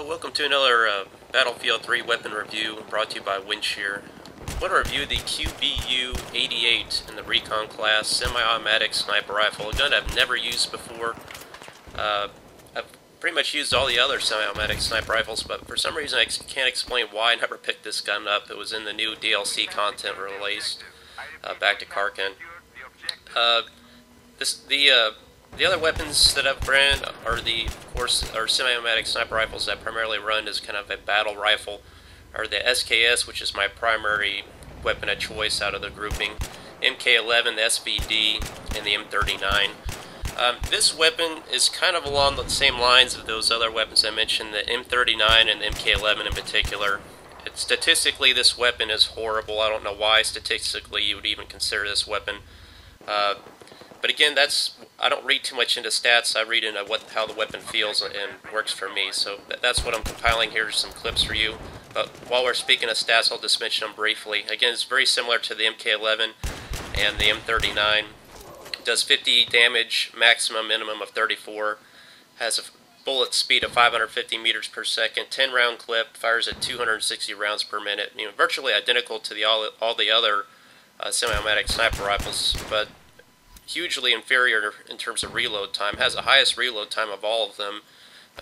Welcome to another Battlefield 3 weapon review brought to you by Windshear. I want to review the QBU88 in the recon class semi-automatic sniper rifle, a gun I've never used before. I've pretty much used all the other semi-automatic sniper rifles, but for some reason I can't explain why I never picked this gun up. It was in the new DLC content released back to Karkin. The other weapons that I've ran are of course, semi-automatic sniper rifles that I primarily run as kind of a battle rifle, are the SKS, which is my primary weapon of choice out of the grouping, MK11, the SVD, and the M39. This weapon is kind of along the same lines of those other weapons I mentioned, the M39 and the MK11 in particular. Statistically, this weapon is horrible. I don't know why statistically you would even consider this weapon. But again, I don't read too much into stats. I read into how the weapon feels and works for me. So that's what I'm compiling here, some clips for you. But while we're speaking of stats, I'll just mention them briefly. Again, it's very similar to the MK11 and the M39. It does 50 damage, minimum of 34. Has a bullet speed of 550 meters per second, 10-round clip, fires at 260 rounds per minute. Virtually identical to all the other semi-automatic sniper rifles, but hugely inferior in terms of reload time. Has the highest reload time of all of them.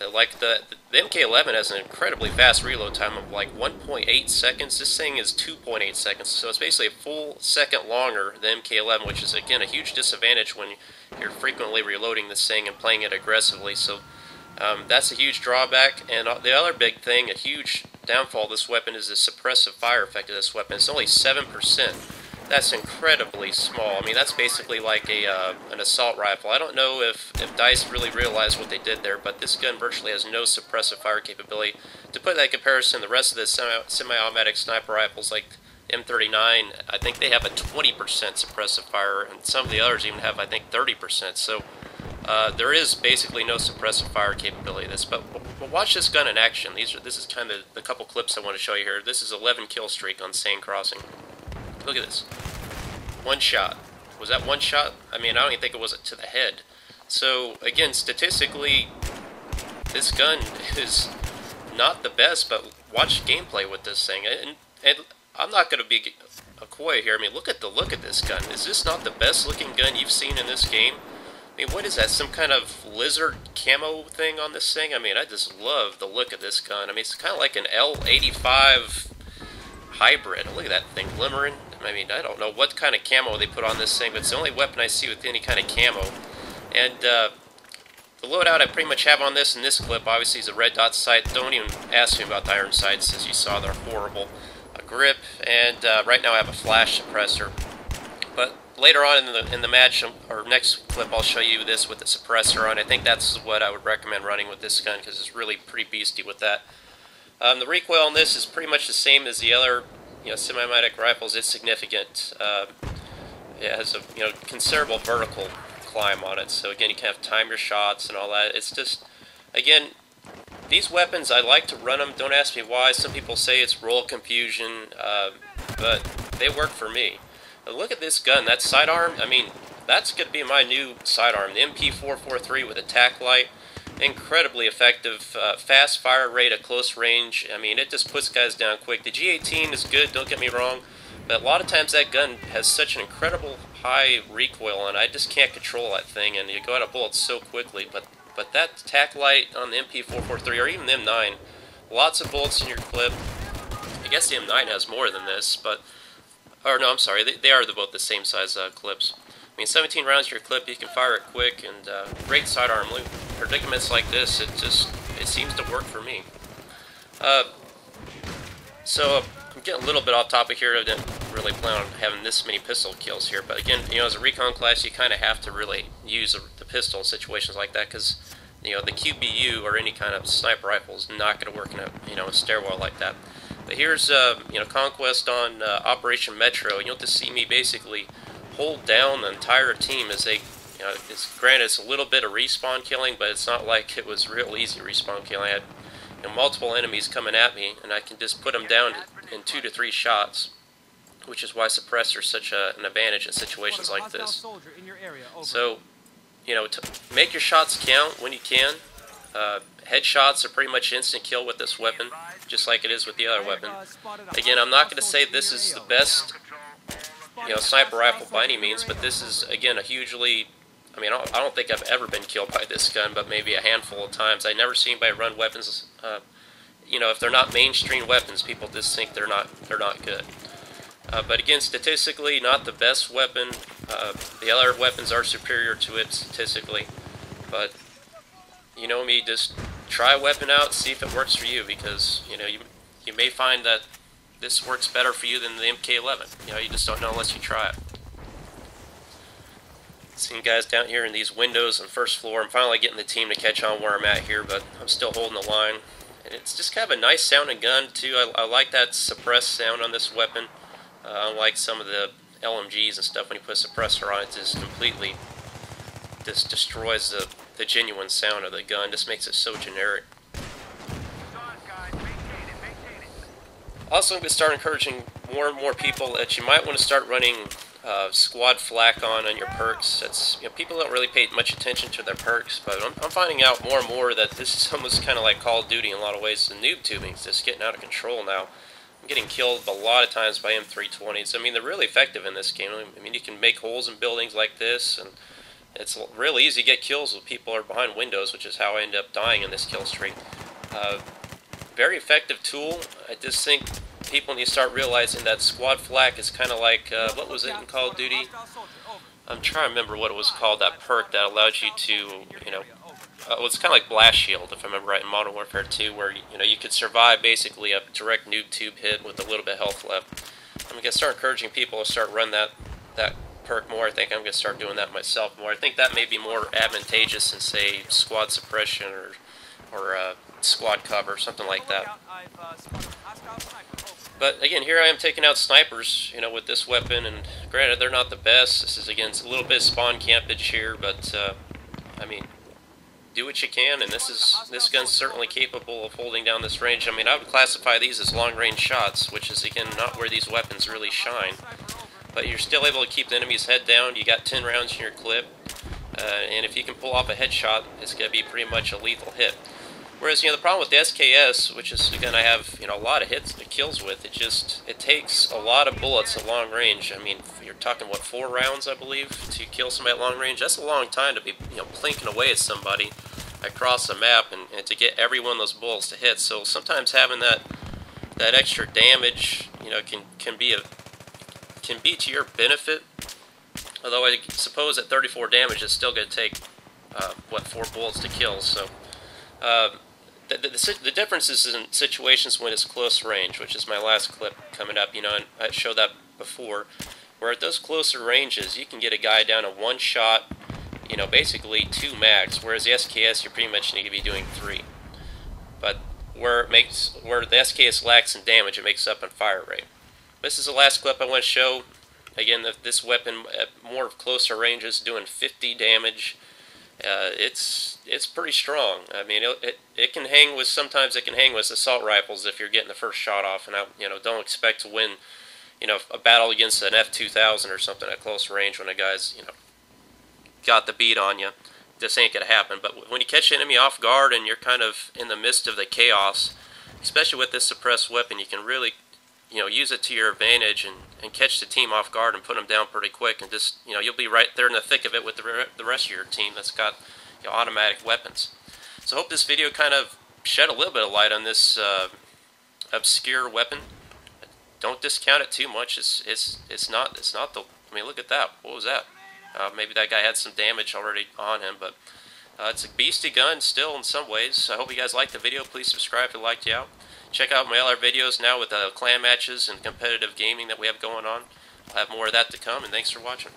Like the MK11 has an incredibly fast reload time of like 1.8 seconds. This thing is 2.8 seconds, so it's basically a full second longer than MK11, which is again a huge disadvantage when you're frequently reloading this thing and playing it aggressively. So that's a huge drawback. And the other big thing, a huge downfall of this weapon, is the suppressive fire effect of this weapon. It's only 7%. That's incredibly small. That's basically like an assault rifle. I don't know if DICE really realized what they did there, but this gun virtually has no suppressive fire capability. To put that in comparison, the rest of the semi-automatic sniper rifles like M39, I think they have a 20% suppressive fire, and some of the others even have, I think, 30%. So there is basically no suppressive fire capability of this. But watch this gun in action. This is kind of the couple clips I want to show you here. This is 11 kill streak on Sane Crossing. Look at this. One shot. Was that one shot? I don't even think it was to the head. So, again, statistically, this gun is not the best, but watch gameplay with this thing. And I'm not going to be coy here. Look at this gun. Is this not the best looking gun you've seen in this game? What is that? Some kind of lizard camo thing on this thing? I just love the look of this gun. It's kind of like an L85 hybrid. Look at that thing glimmering. I don't know what kind of camo they put on this thing, but it's the only weapon I see with any kind of camo. And the loadout I pretty much have on this in this clip, obviously, is a red dot sight. Don't even ask me about the iron sights, as you saw, they're horrible. A grip, and right now I have a flash suppressor. But later on in the match, or next clip, I'll show you this with the suppressor on. I think that's what I would recommend running with this gun, because it's really pretty beastie with that. The recoil on this is pretty much the same as the other semi-automatic rifles. It's significant. It has a considerable vertical climb on it. So again, you can have time your shots and all that. It's just, again, these weapons, I like to run them. Don't ask me why. Some people say it's role confusion, but they work for me. But look at this gun. That sidearm. That's going to be my new sidearm. The MP443 with a tack light. Incredibly effective, fast fire rate at close range. It just puts guys down quick. The G18 is good, don't get me wrong, but a lot of times that gun has such an incredible high recoil, and I just can't control that thing, and you go out of bullets so quickly. But that tack light on the MP443 or even the M9, lots of bullets in your clip. I guess the M9 has more than this, or no, I'm sorry, they are both the same size clips. 17 rounds in your clip, you can fire it quick, and great sidearm loop. Predicaments like this, it seems to work for me. So I'm getting a little bit off topic here. I didn't really plan on having this many pistol kills here, but again, as a recon class, you kind of have to really use the pistol in situations like that, because the QBU or any kind of sniper rifle is not going to work in a stairwell like that. But here's Conquest on Operation Metro. You'll just see me basically hold down the entire team as they, granted it's a little bit of respawn killing, but it's not like it was real easy respawn killing. I had multiple enemies coming at me, and I can just put them down in 2 to 3 shots, which is why suppressor is such an advantage in situations like this. So, make your shots count when you can. Headshots are pretty much instant kill with this weapon, just like it is with the other weapon. Again, I'm not going to say this is the best, sniper rifle by any means, but this is, again, a hugely... I mean, I don't think I've ever been killed by this gun, but maybe a handful of times. I've never seen anybody run weapons, if they're not mainstream weapons, people just think they're not good. But again, statistically, not the best weapon. The other weapons are superior to it statistically. But, you know me, just try a weapon out, see if it works for you, because, you may find that this works better for you than the MK11. You just don't know unless you try it. Seeing guys down here in these windows on first floor. I'm finally getting the team to catch on where I'm at here, but I'm still holding the line. And it's just kind of a nice sounding gun, too. I like that suppressed sound on this weapon. Unlike some of the LMGs and stuff, when you put a suppressor on it, it just completely destroys the genuine sound of the gun. Just makes it so generic. Also, I'm going to start encouraging more and more people that you might want to start running squad flak on your perks. That's people don't really pay much attention to their perks, but I'm finding out more and more that this is almost kind of like Call of Duty in a lot of ways. The noob tubing is just getting out of control now. I'm getting killed a lot of times by M320s. I mean, they're really effective in this game. I mean, you can make holes in buildings like this, and it's real easy to get kills when people are behind windows, which is how I end up dying in this kill streak. Very effective tool. I just think people need to start realizing that squad flak is kind of like, what was it in Call of Duty? I'm trying to remember what it was called, that perk that allows you to, it's kind of like Blast Shield, if I remember right, in Modern Warfare 2, where, you could survive basically a direct noob tube hit with a little bit of health left. I'm going to start encouraging people to start running that perk more. I think I'm going to start doing that myself more. I think that may be more advantageous than, say, squad suppression or squad cover, something like that. But again, here I am taking out snipers, with this weapon, and granted, they're not the best. This is, again, it's a little bit spawn campage here, but, I mean, do what you can, and this gun's certainly capable of holding down this range. I mean, I would classify these as long-range shots, which is, again, not where these weapons really shine. But you're still able to keep the enemy's head down. You got 10 rounds in your clip, and if you can pull off a headshot, it's going to be pretty much a lethal hit. Whereas, the problem with the SKS, which is, again, I have, a lot of kills with, it takes a lot of bullets at long range. I mean, you're talking, 4 rounds, I believe, to kill somebody at long range. That's a long time to be, plinking away at somebody across the map and to get every one of those bullets to hit. So sometimes having that extra damage, can be to your benefit. Although I suppose at 34 damage, it's still going to take, 4 bullets to kill, so... The difference is in situations when it's close range, which is my last clip coming up, and I showed that before, where at those closer ranges, you can get a guy down to 1 shot, basically 2 mags, whereas the SKS, you pretty much need to be doing 3. But where the SKS lacks in damage, it makes up in fire rate. This is the last clip I want to show. Again, this weapon at more closer ranges, doing 50 damage. It's pretty strong. I mean, it can hang with, sometimes it can hang with assault rifles if you're getting the first shot off, and don't expect to win, a battle against an F-2000 or something at close range when a guy's, got the beat on you. This ain't gonna happen. But when you catch an enemy off guard and you're kind of in the midst of the chaos, especially with this suppressed weapon, you can really, use it to your advantage and catch the team off guard and put them down pretty quick, and just, you'll be right there in the thick of it with the rest of your team that's got, automatic weapons. So I hope this video kind of shed a little bit of light on this obscure weapon. Don't discount it too much. It's not the. I mean, look at that. What was that? Maybe that guy had some damage already on him, but it's a beastly gun still in some ways. I hope you guys liked the video. Please subscribe if it liked you out. Check out my other videos now with clan matches and competitive gaming that we have going on. I'll have more of that to come, and thanks for watching.